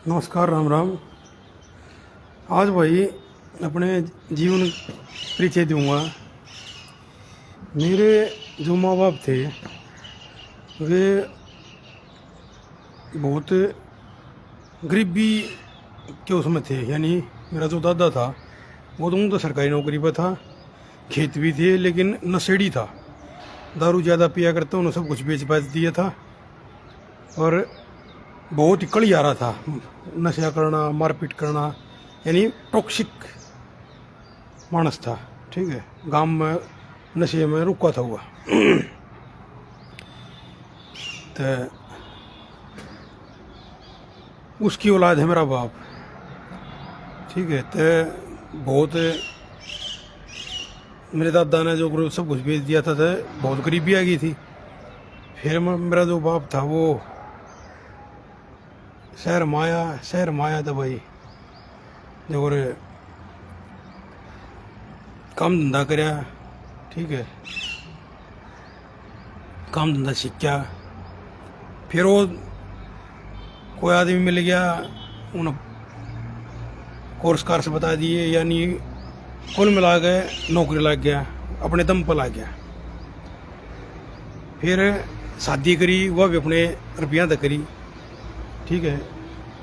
नमस्कार, राम राम। आज भाई अपने जीवन परिचय दूंगा। मेरे जो माँ बाप थे वे बहुत गरीबी के उसमें थे। यानी मेरा जो दादा था वो तो सरकारी नौकरी पर था, खेत भी थे, लेकिन नशेड़ी था। दारू ज़्यादा पिया करता, उन्होंने सब कुछ बेच बाच दिया था और बहुत ही कड़ी आ रहा था। नशा करना, मारपीट करना, यानी टॉक्सिक मानस था। ठीक है, गांव में नशे में रुका था हुआ। तो उसकी औलाद है मेरा बाप। ठीक है, तो बहुत मेरे दादा ने जो सब कुछ बेच दिया था, तो बहुत गरीबी आ गई थी। फिर मेरा जो बाप था वो शहर माया था भाई। जो काम धंधा करया, ठीक है, काम धंधा सीखा। फिर वो कोई आदमी मिल गया, उन्हें कोर्स कार्स बता दिए, यानी कुल मिला के नौकरी लग गया, अपने दम पर लग गया। फिर शादी करी, वह भी अपने रुपया तक करी। ठीक है,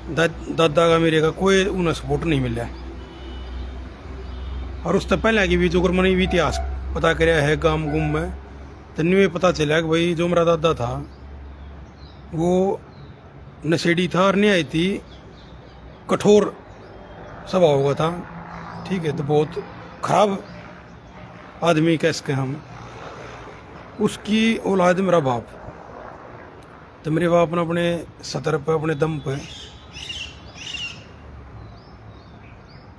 दादा का मेरे का कोई उन्हें सपोर्ट नहीं मिला। और उससे पहले की भी जो मैंने भी इतिहास पता कराया है गांव गुम में, तो नहीं पता चला कि भाई जो मेरा दादा था वो नशेड़ी था और न्याय थी, कठोर स्वभाव का था। ठीक है, तो बहुत खराब आदमी कह सके हम। उसकी औलाद मेरा बाप। तो मेरे बाप ने अपने सतर पे, अपने दम पे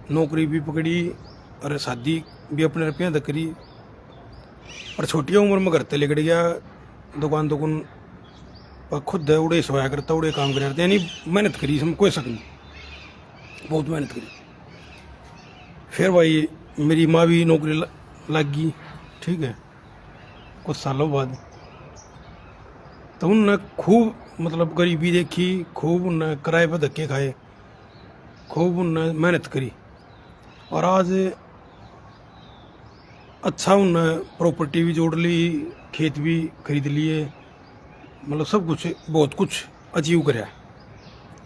नौकरी भी पकड़ी और शादी भी अपने रुपया तक करी। और छोटी उम्र में घर से लेकर गया, दुकान पर खुद है उड़े सोया करता, उड़े काम कर करते, यानी मेहनत करी, इसमें कोई शक नहीं, बहुत मेहनत करी। फिर भाई मेरी माँ भी नौकरी लग गई। ठीक है, कुछ सालों बाद तो उनने खूब मतलब गरीबी देखी, खूब उनने किराए पर धक्के खाए, खूब उनने मेहनत करी। और आज अच्छा उनने प्रॉपर्टी भी जोड़ ली, खेत भी खरीद लिए, मतलब सब कुछ बहुत कुछ अचीव कराया।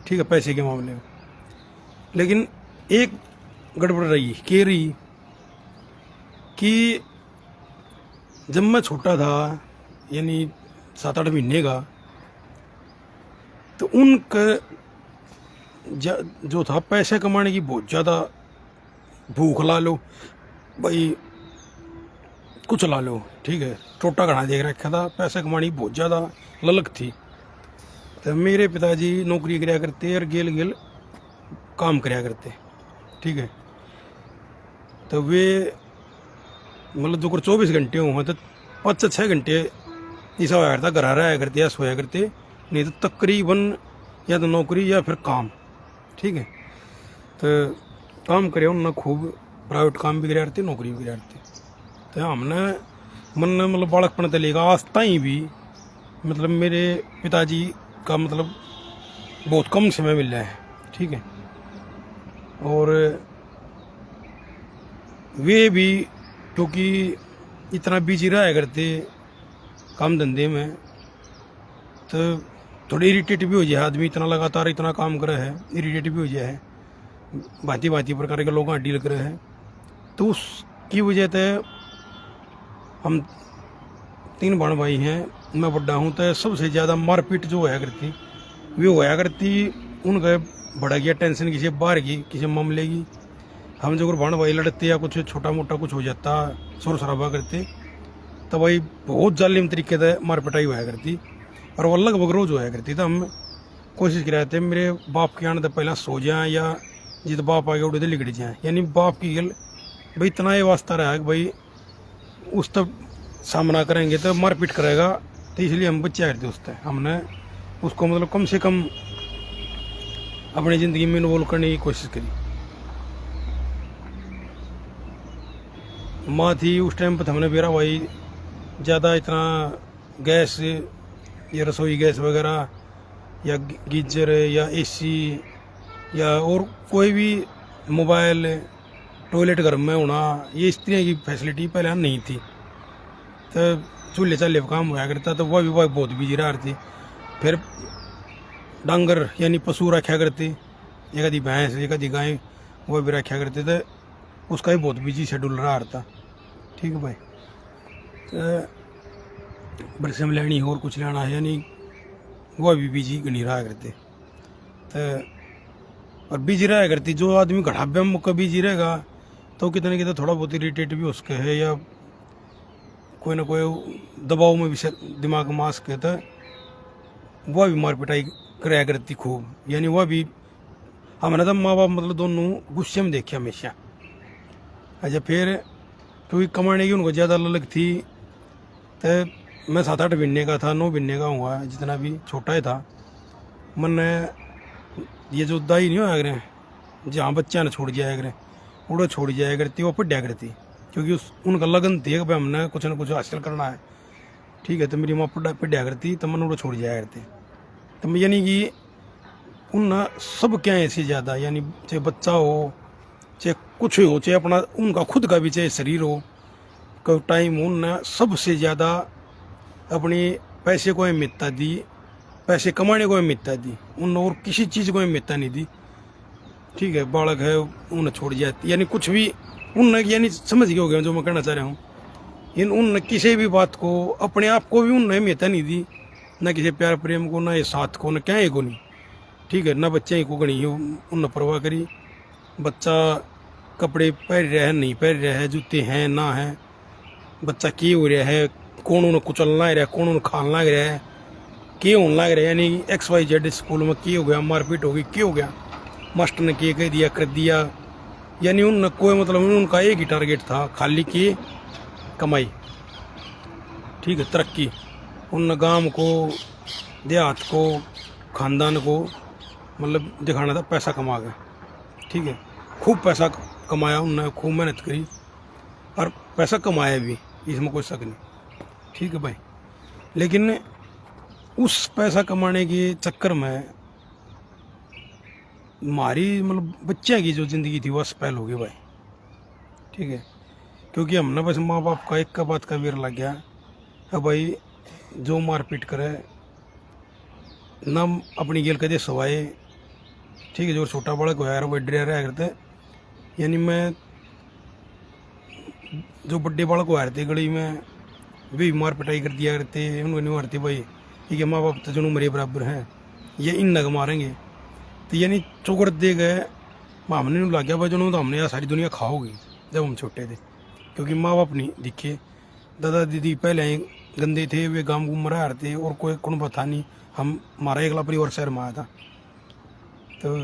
ठीक है, पैसे के मामले में। लेकिन एक गड़बड़ रही कि जब मैं छोटा था, यानी 7-8 महीने का, तो उनका जो था पैसे कमाने की बहुत ज़्यादा भूख, ला लो भाई, कुछ ला लो। ठीक है, टोटा घना देख रखा था, पैसे कमाने की बहुत ज़्यादा ललक थी। तो मेरे पिताजी नौकरी कराया करते और गेल गेल काम कराया करते। ठीक है, तो वे मतलब जो 24 घंटे हुए तो 5-6 घंटे ऐसा होया करता, घर रहा करते या सोया करते, नहीं तो तकरीबन या तो नौकरी या फिर काम। ठीक है, तो काम करे उन्होंने खूब, प्राइवेट काम भी कराया करते, नौकरी भी कराया करते। तो हमने मन मतलब बालकपन से लेकर आज ताई भी मतलब मेरे पिताजी का मतलब बहुत कम समय मिल रहा है। ठीक है, और वे भी क्योंकि इतना बिजी रहा करते काम धंधे में, तो थोड़ी इरिटेट भी हो जाए आदमी, इतना लगातार इतना काम कर रहा है, इरिटेट भी हो जाए है, भांति भांति प्रकार के लोग डील कर रहे हैं। तो उसकी वजह से हम 3 बहन भाई हैं, मैं बड़ा हूँ, तो सबसे ज़्यादा मारपीट जो होया करती वे होया करती। उनका बढ़ा गया टेंशन किसी बाहर की, किसी मामले की। हम जो बहन भाई लड़ते या कुछ छोटा मोटा कुछ हो जाता, शोर शराबा करते, तो भाई बहुत जालिम तरीके से मारपिटाई होया करती और वो लगभग रोज होया करती। तो हम कोशिश कर रहे थे मेरे बाप के आने तो पहला सो जाए, या जित बाप आगे उड़े तो लिगड़ जाए, यानी बाप की गल भाई इतना ये वास्ता रहा है कि भाई उस तब सामना करेंगे तो मारपीट करेगा। तो इसलिए हम बच्चे करते उससे, हमने उसको मतलब कम से कम अपनी ज़िंदगी में इन्वॉल्व करने की कोशिश करी। माँ थी उस टाइम पर, हमने मेरा भाई ज़्यादा इतना गैस या रसोई गैस वगैरह या गीजर या एसी या और कोई भी मोबाइल टॉयलेट घर में होना, ये इस तरह की फैसिलिटी पहले नहीं थी। तो चूल्हे चाल्हे पर काम हुआ करता, तो वह भी बहुत बिजी रहा थी। फिर डांगर यानी पशु रखा करते, एक आधी भैंस एक आधी गाय वह भी रखा करते थे, उसका भी बहुत बिजी शेड्यूल रहा था। ठीक है भाई, तो बरसम लेनी और कुछ लेना है यानी वह भी बिजी नहीं रहा करते। तो और बिजी रहा करती, जो आदमी घड़ाबे में का बिजी रहेगा तो कितने कितने थोड़ा बहुत इरिटेट भी उसके है, या कोई ना कोई दबाव में भी दिमाग मास के, तो वह भी मार पिटाई कराया करती खूब। यानी वह भी हमने तो माँ बाप मतलब दोनों गुस्से में देखे हमेशा। अच्छा फिर क्योंकि कमाने की उनको ज़्यादा ललक थी, तो मैं 7-8 महीने का था, 9 महीने का हुआ, जितना भी छोटा ही था। मैंने ये जो दाई नहीं होया करे, जहाँ बच्चा ने छोड़ जाया करे, उड़ो छोड़ जाया करती, वो पढ़ा करती, क्योंकि उनका लगन थी कि भाई हमने कुछ ना कुछ हासिल करना है। ठीक है, तो मेरी माँ पढ़ा करती, तो मैंने उड़ो छोड़ जाया करती। तो यानी कि उन सब क्या ऐसे ज़्यादा, यानी चाहे बच्चा हो चाहे कुछ हो, चाहे अपना उनका खुद का भी चाहे शरीर हो, कोई टाइम हो, उन सबसे ज़्यादा अपनी पैसे को अहमियत दी, पैसे कमाने को अहमियत दी, उन और किसी चीज़ को अहमियत नहीं दी। ठीक है, बालक है उन्हें छोड़ जाती, यानी कुछ भी उन यानी समझ गए हो गया जो मैं कहना चाह रहा हूँ। इन उन किसी भी बात को, अपने आप को भी उन्हें अहमियत नहीं दी, न किसी प्यार प्रेम को, न ये साथ को, न क्या को नहीं। ठीक है, न बच्चे को गणी उन परवाह करी, बच्चा कपड़े पहन रहा है नहीं पहन रहा है, जूते हैं ना है, बच्चा के हो रहा है, कौन उन्हें कुचलना रहा है, कौन उन्हें खाना लग रहा है, के होने लग रहा है। यानी XYZ स्कूल में के हो गया, मारपीट हो गई, के हो गया, मास्टर ने के कह दिया कर दिया। यानी उन कोई मतलब उनका एक ही टारगेट था, खाली की कमाई। ठीक है, तरक्की। उन गांव को, देहात को, खानदान को मतलब दिखाना था पैसा कमा के। ठीक है, खूब पैसा कमाया उन्होंने, खूब मेहनत करी और पैसा कमाया भी, इसमें कोई शक नहीं। ठीक है भाई, लेकिन उस पैसा कमाने के चक्कर में हमारी मतलब बच्चे की जो ज़िंदगी थी वह स्पेल हो गई भाई। ठीक है, क्योंकि हमने बस माँ बाप का एक का बात का वीर लग गया है भाई, जो मारपीट करे ना अपनी गेल कदे सवाए। ठीक है, जो छोटा बड़ा को यार वो डर रहा करते, यानी मैं जो बड्डे बालक को हारते गली में भी मार पिटाई कर दिया करते, उनको नहीं मारते भाई, ठीक है, माँ बाप तो जो मेरे बराबर हैं, ये इन नग मारेंगे। तो यानी चौकड़ दे गए, हमने नहीं लग गया भाई जो तो हमने यार सारी दुनिया खाओगी जब हम छोटे थे, क्योंकि माँ बाप नहीं दिखे। दादा दीदी पहले ही गंदे थे, वे गाँव घूम रहा थे और कोई कौन पता नहीं, हम हमारा एकला परिवार शहर में आया था, तो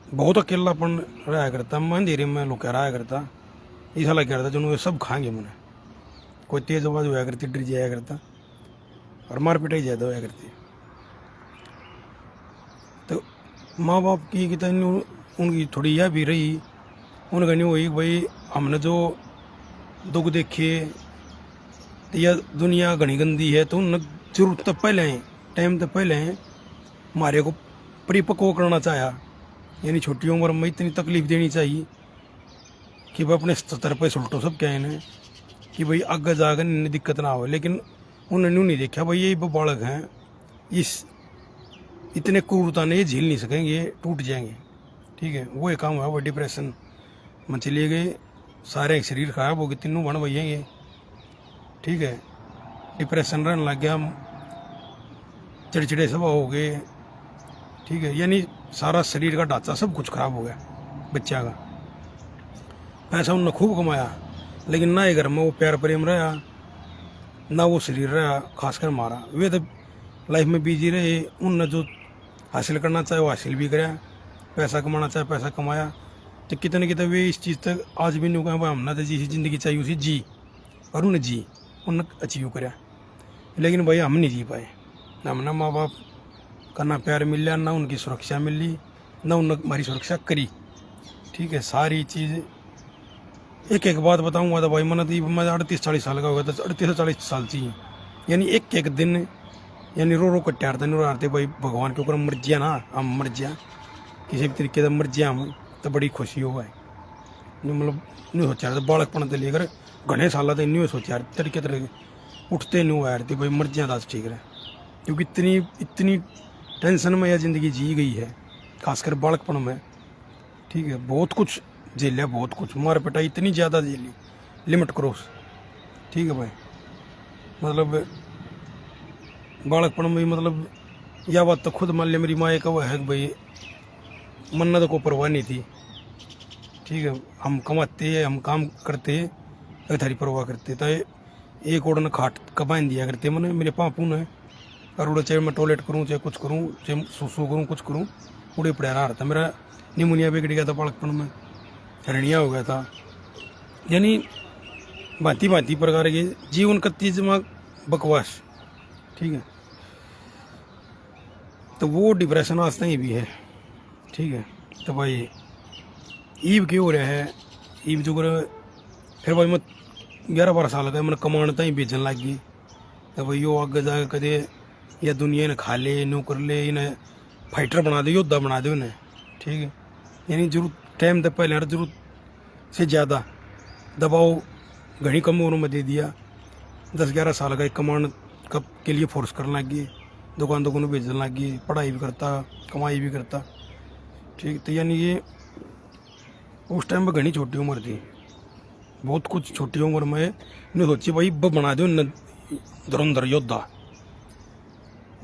बहुत अकेलापन रहा करता, मैं अंधेरे में लुका रहा करता, ऐसा लग रहा था जो सब खाएंगे मैंने। कोई तेज आवाज होया करती, डर जाया करता और मार पिटाई ज़्यादा होया करती। तो माँ बाप की कितनी उनकी थोड़ी यह भी रही, उनका नहीं हुई भाई हमने जो दुख देखे, तो यह दुनिया घनी गंदी है, तो उन जरूरत तो पहले टाइम तो पहले हमारे को परिपक्व करना चाहा। यानी छोटी उम्र में इतनी तकलीफ देनी चाहिए कि भाई अपने स्तर पर सुलटो सब क्या इन्हें, कि भाई आगे जाकर इन्हें दिक्कत ना हो। लेकिन उन्होंने नहीं देखा भाई ये बालक हैं, इस इतने क्रूरता नहीं झेल नहीं सकेंगे, टूट जाएंगे। ठीक है, वो एक काम हुआ, वो डिप्रेशन में चले गए, सारे शरीर खराब हो गए, तीनों बन भैया। ठीक है, डिप्रेशन रहने लग गया, चिड़चिड़े सब हो गए। ठीक है, यानी सारा शरीर का ढांचा सब कुछ खराब हो गया बच्चा का। पैसा उन्होंने खूब कमाया, लेकिन ना ही घर में वो प्यार प्रेम रहा, ना वो शरीर रहा, खासकर मारा। वे तो लाइफ में बिजी रहे, उनने जो हासिल करना चाहे वो हासिल भी कराया, पैसा कमाना चाहे पैसा कमाया। तो कितने कितने वे इस चीज़ तक आज भी नहीं कहा भाई हमने तो जैसी ज़िंदगी चाहिए उसी जी, और उन्हें जी उन्हें अचीव कराया। लेकिन भाई हम नहीं जी पाए, ना हमने माँ बाप का ना प्यार मिला, ना उनकी सुरक्षा मिली, ना उन्होंने हमारी सुरक्षा करी। ठीक है, सारी चीज़ एक एक बात बताऊंगा तो भाई मैं 38-40 साल का हो गया, तो 38 से 40 साल चाहिए। यानी एक एक दिन यानी रो रो कट्टे हारते नहीं हारते भाई, भगवान के ऊपर मर जिया ना, हम मर जिया। किसी भी तरीके का मर जाए हम तो बड़ी खुशी हो है। मतलब नहीं सोचा रहा बालकपन से लेकर घने साल तक नहीं सोचा तरीके तरह उठते नहीं हुआ यार भाई मर जाए दस ठीक रहे, क्योंकि इतनी इतनी टेंशन में यह ज़िंदगी जी गई है, खासकर बालकपन में। ठीक है, बहुत कुछ झेलिया, बहुत कुछ मार पिटाई इतनी ज़्यादा झेली, लिमिट क्रॉस। ठीक है भाई, मतलब बालकपन में मतलब यह बात तो खुद मान लिया मेरी माँ का वो है कि भाई मन्नत को परवाह नहीं थी। ठीक है, हम कमाते हैं, हम काम करते हैं, थारी परवाह करते तो एक ओढ़ना खाट कबाइन दिया करते मैंने मेरे पापू ने। और उड़े चाहे मैं टॉयलेट करूँ चाहे कुछ करूँ चाहे सुसु करूँ कुछ करूँ, उड़े पड़ा रहा था। मेरा निमोनिया बिगड़ गया था बालकपन में, हरणिया हो गया था, यानी भांति भांति प्रकार के जीवन का तीज में बकवास। ठीक है, तो वो डिप्रेशन आज तक भी है। ठीक है, तो भाई ईब क्यों हो रहा है, ईब जो कर फिर भाई मैं 11-12 साल का मैंने कमाने तक बेचने लग गई। तो भाई यो आगे जाके कदे या दुनिया ने खा ले नो कर ले, इन्हें फाइटर बना दे, योद्धा बना दे उन्हें। ठीक है, यानी जरूरत टाइम तक पहले जरूरत से ज़्यादा दबाव घनी कम उम्र में दे दिया। 10-11 साल का कमाने के लिए फोर्स करने लग गए, दुकान दुकानों बेचने लग गए, पढ़ाई भी करता कमाई भी करता। ठीक, तो यानी ये उस टाइम में घनी छोटी उम्र थी, बहुत कुछ छोटी उम्र में नहीं सोची भाई बना दो न धुरंधर योद्धा,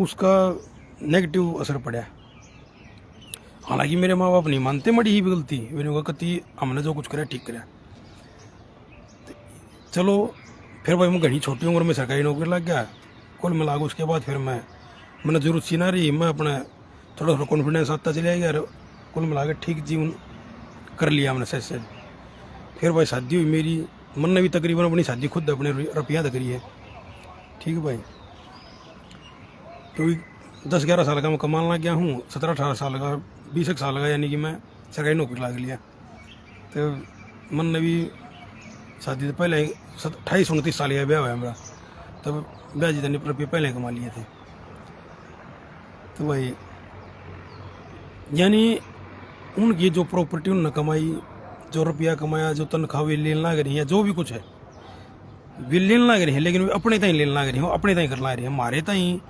उसका नेगेटिव असर पड़ा। हालांकि मेरे माँ बाप नहीं मानते, मड़ी ही गलती मैंने कती हमने जो कुछ करा ठीक करा। चलो फिर भाई मैं घनी छोटी उम्र में सरकारी नौकरी लग गया, कुल मिला के उसके बाद फिर मैंने जरूरत सी ना रही, मैं अपना थोड़ा थोड़ा कॉन्फिडेंस आता चले गया, कुल मिला के ठीक जीवन कर लिया हमने सच से। फिर भाई शादी हुई मेरी, मन ने भी तकरीबन अपनी शादी खुद अपने रुपया करी है। ठीक है भाई, क्योंकि 10-11 साल का मैं कमाने लग गया हूँ, 17-18 साल का 20 साल का यानी कि मैं सरकारी नौकरी लग लिया। तो मन ने भी शादी से पहले 28-29 साल का ब्याह हुआ मेरा, तब ब्याह जितने रुपये पहले कमा लिए थे। तो भाई यानी उनकी जो प्रॉपर्टी उन्होंने कमाई, जो रुपया कमाया, जो तनख्वाह वे लेने लग रही है, जो भी कुछ है वे लेने लग रही है, लेकिन वे अपने ताई लेने लग रही है, अपने ताई करना रही है। हमारे ताई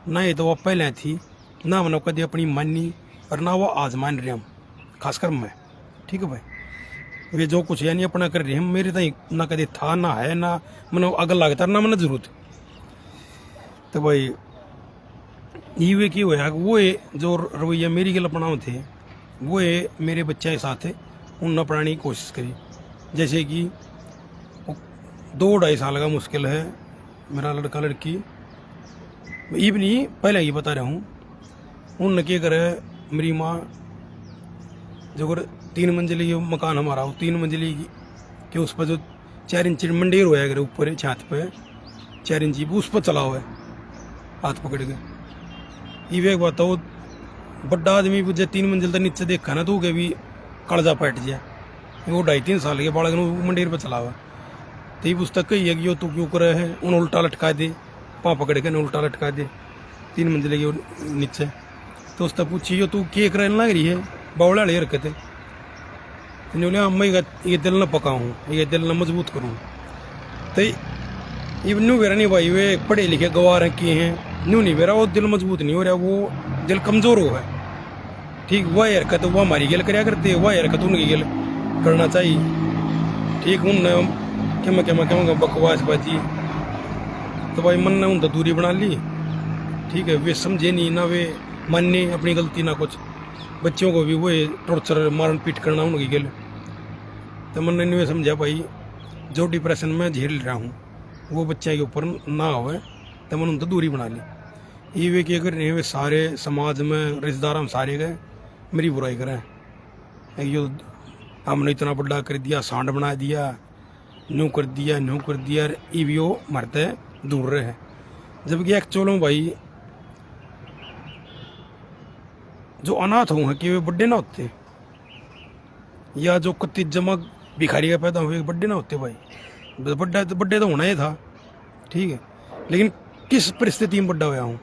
ना ये तो वो पहले थी, ना मैंने कभी अपनी मानी और ना वो आज मान रहे हम, खासकर मैं। ठीक है भाई, वे जो कुछ यानी अपना कर रही है, मेरे ताई ना कभी था ना है, ना मैंने अगल लगता ना मैंने जरूरत। तो भाई ये वे की हुआ वो जो रवैया मेरी गल अपनाओ थे, वो मेरे बच्चे के साथ उन अपनाने की कोशिश करी। जैसे कि 2-2.5 साल का मुश्किल है मेरा लड़का लड़की, ये भी नहीं पहले ही बता रहा हूँ। उन क्या करे, मेरी माँ जो कर 3 मंजिली मकान हमारा हो, 3 मंजिली के उस पर जो 4 इंच मंडेर होया करे ऊपर छत पे 4 इंची उस पर चला हुआ है हाथ पकड़ के। ये एक बात हो, बड़ा आदमी जो 3 मंजिल तक नीचे देखा ना तो भी कड़जा पैट जाए, वो 2.5-3 साल के बालक मंडेर पर चला हुआ। तो ये पुस्तक कही है कि यो तू क्यों करे है, उन उल्टा लटका दे, पाँ पकड़ के उल्टा लटका दे 3 मंजिले के नीचे। तो उससे पूछी यो तू क्या करने लग रही है, बावला ले रखते बोले मैं ये दिल न पकाऊँ, ये दिल न मजबूत करूँ। तो ये न्यू वेरा नहीं भाई, वे पढ़े लिखे गवार किए हैं, न्यू नहीं वेरा वो दिल मजबूत नहीं हो रहा, वो दिल कमज़ोर हो है। ठीक, वह हरकत वो हमारी गल कराया करते, वह हरकत उनकी गल करना चाहिए। ठीक, उन क्या बकवास बाजी। तो भाई मन ने उन तो दूरी बना ली। ठीक है, वे समझे नहीं ना, वे माने अपनी गलती ना कुछ, बच्चों को भी वो टॉर्चर मारन पीट करना उनकी गल। तो मन ने वे समझा भाई जो डिप्रेशन में झेल रहा हूँ वो बच्चे के ऊपर ना हो, तो मैंने उन तो दूरी बना ली। ये वे क्या कर रहे हैं, वे सारे समाज में रिश्तेदार हम सारे गए मेरी बुराई करें, यो हमने इतना बड़ा कर दिया, सांड बना दिया, न्यू कर दिया, न्यू कर दिया, ये भी वो मरते दूर रहे हैं। जबकि एक्चुअल में भाई जो अनाथ हुए हैं कि वे बड्डे ना होते, या जो कत्ती जमा भिखारी का पैदा हुए बड्डे ना होते भाई, बड्डे तो होना ही था। ठीक है, लेकिन किस परिस्थिति में बड्डा हुआ हूँ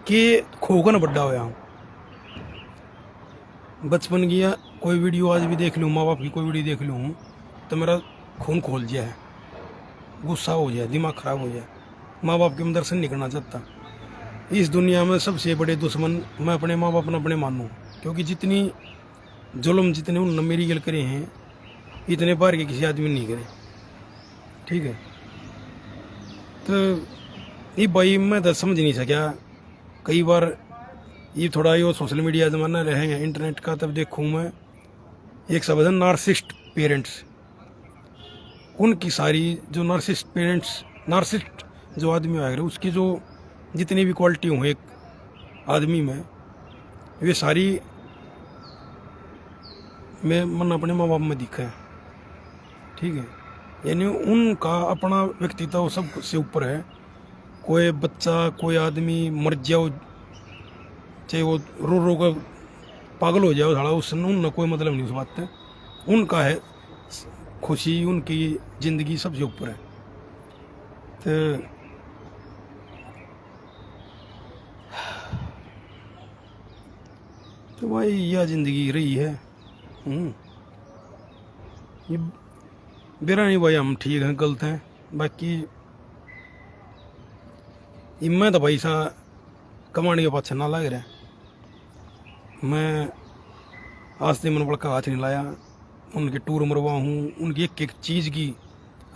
कि खोकर बड्डा हुआ हूँ। बचपन की या कोई वीडियो आज भी देख लूँ, माँ बाप की कोई वीडियो देख लूँ तो मेरा खून खोल जाए, गुस्सा हो जाए, दिमाग ख़राब हो जाए, माँ बाप के मैं दर्शन नहीं करना चाहता। इस दुनिया में सबसे बड़े दुश्मन मैं अपने माँ बाप ने अपने मानूँ, क्योंकि जितनी जुल्म जितने उन मेरी गल करे हैं इतने बार के किसी आदमी नहीं करे। ठीक है, तो ये भाई मैं तो समझ नहीं सका। कई बार ये थोड़ा ये सोशल मीडिया ज़माना रहे हैं इंटरनेट का, तब देखूँ मैं एक शब्द है नार्सिस्ट पेरेंट्स। उनकी सारी जो नार्सिस्ट पेरेंट्स, नार्सिस्ट जो आदमी आए उसकी जो जितनी भी क्वालिटी हों एक आदमी में, वे सारी मैं मन अपने माँ बाप में दिखा है। ठीक है, यानी उनका अपना व्यक्तित्व सब से ऊपर है। कोई बच्चा कोई आदमी मर जाओ, चाहे वो रो रो कर पागल हो जाओ, साला उससे उनका कोई मतलब नहीं उस बात से। उनका है खुशी, उनकी ज़िंदगी सबसे ऊपर है। तो भाई यह ज़िंदगी रही है। ये बेरा नहीं भाई, हम ठीक हैं गलत हैं, बाकी मैं तो भाई सा कमाने के पाछे ना लग रहा। मैं आज से मन बड़का हाथ नहीं लाया, उनके टूर मरवा हूँ, उनकी एक एक चीज़ की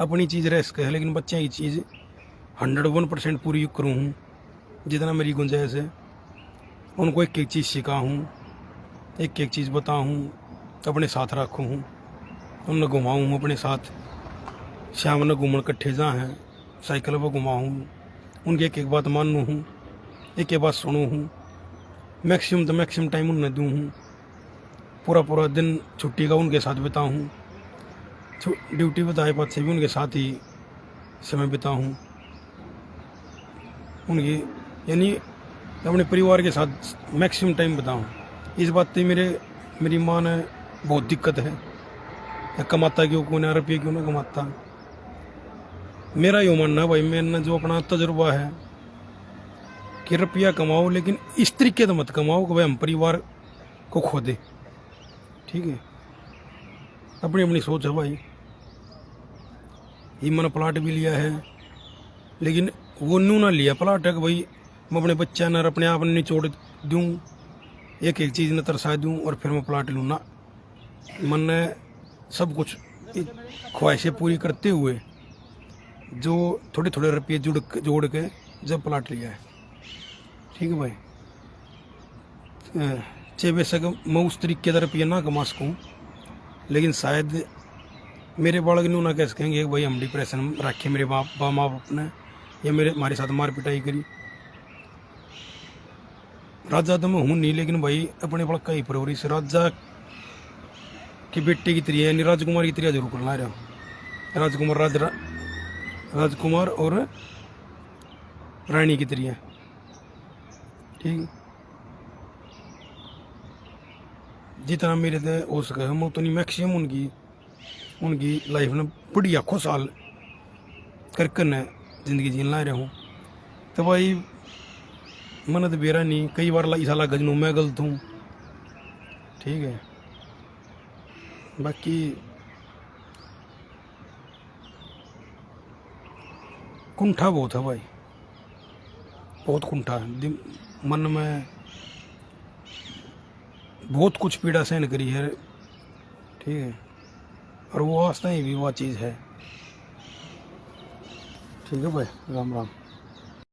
अपनी चीज़ रह सके है, लेकिन बच्चे की चीज़ 101% पूरी करूँ हूँ जितना मेरी गुंजाइश है। उनको एक एक चीज़ सिखा हूँ, एक एक चीज़ बताऊँ, अपने साथ रखूँ हूँ, उन्हें घुमाऊँ अपने साथ, शाम में घूमन कट्ठे जा हैं, साइकिल पर घुमाऊँ, उनकी एक एक बात मानूँ हूँ, एक एक बात सुनूँ हूँ, मैक्सिमम तो मैक्सिमम टाइम उन्हें दूँ हूँ, पूरा पूरा दिन छुट्टी का उनके साथ बिताऊँ, ड्यूटी बताए पास से भी उनके साथ ही समय बिताऊँ, उनकी यानी अपने परिवार के साथ मैक्सिमम टाइम बिताऊँ। इस बात पे मेरी माँ ने बहुत दिक्कत है, कमाता क्यों कौन है, रुपये क्यों ना कमाता। मेरा यो मानना है भाई, मैंने जो अपना तजुर्बा है कि रुपया कमाओ, लेकिन इस तरीके से मत कमाओ कि भाई हम परिवार को खो दे। ठीक है, अपनी अपनी सोच है भाई। ये मैंने प्लाट भी लिया है, लेकिन वो न्यू ना लिया प्लाट है कि भाई मैं अपने बच्चा न अपने आप निचोड़ दूँ, एक एक चीज़ न तरसा दूँ और फिर मैं प्लाट लूँ ना। मैंने सब कुछ ख्वाहिशें पूरी करते हुए जो थोड़े थोड़े रुपये जोड़ के जब प्लाट लिया है। ठीक है भाई, चाहे बेशक मैं उस तरीके का रुपया ना कमा सकूँ, लेकिन शायद मेरे बालक न्यू ना कह सकेंगे भाई हम डिप्रेशन में रखे मेरे माँ बाप ने, या हमारे साथ मार पिटाई करी। राजा तो मैं हूँ नहीं, लेकिन भाई अपने बड़का का ही परवरिश राजा की बेटे की तरिया यानी राजकुमार की तरिया जरूर करना रहा। राजकुमार और रानी की तरिया। ठीक, जितना मेरे से हो सके मैं उतनी मैक्सिमम उनकी लाइफ में बढ़िया खुशहाल करके न जिंदगी जीन ला रहा हूँ। तो भाई मन तो बेरा नहीं, कई बार ऐसा लगा जनू मैं गलत हूँ। ठीक है, बाकी कुंठा बहुत है भाई, बहुत कुंठा है। मन में बहुत कुछ पीड़ा सहन करी है। ठीक है, और वो वास्ता ही भी वह चीज़ है। ठीक है भाई, राम राम।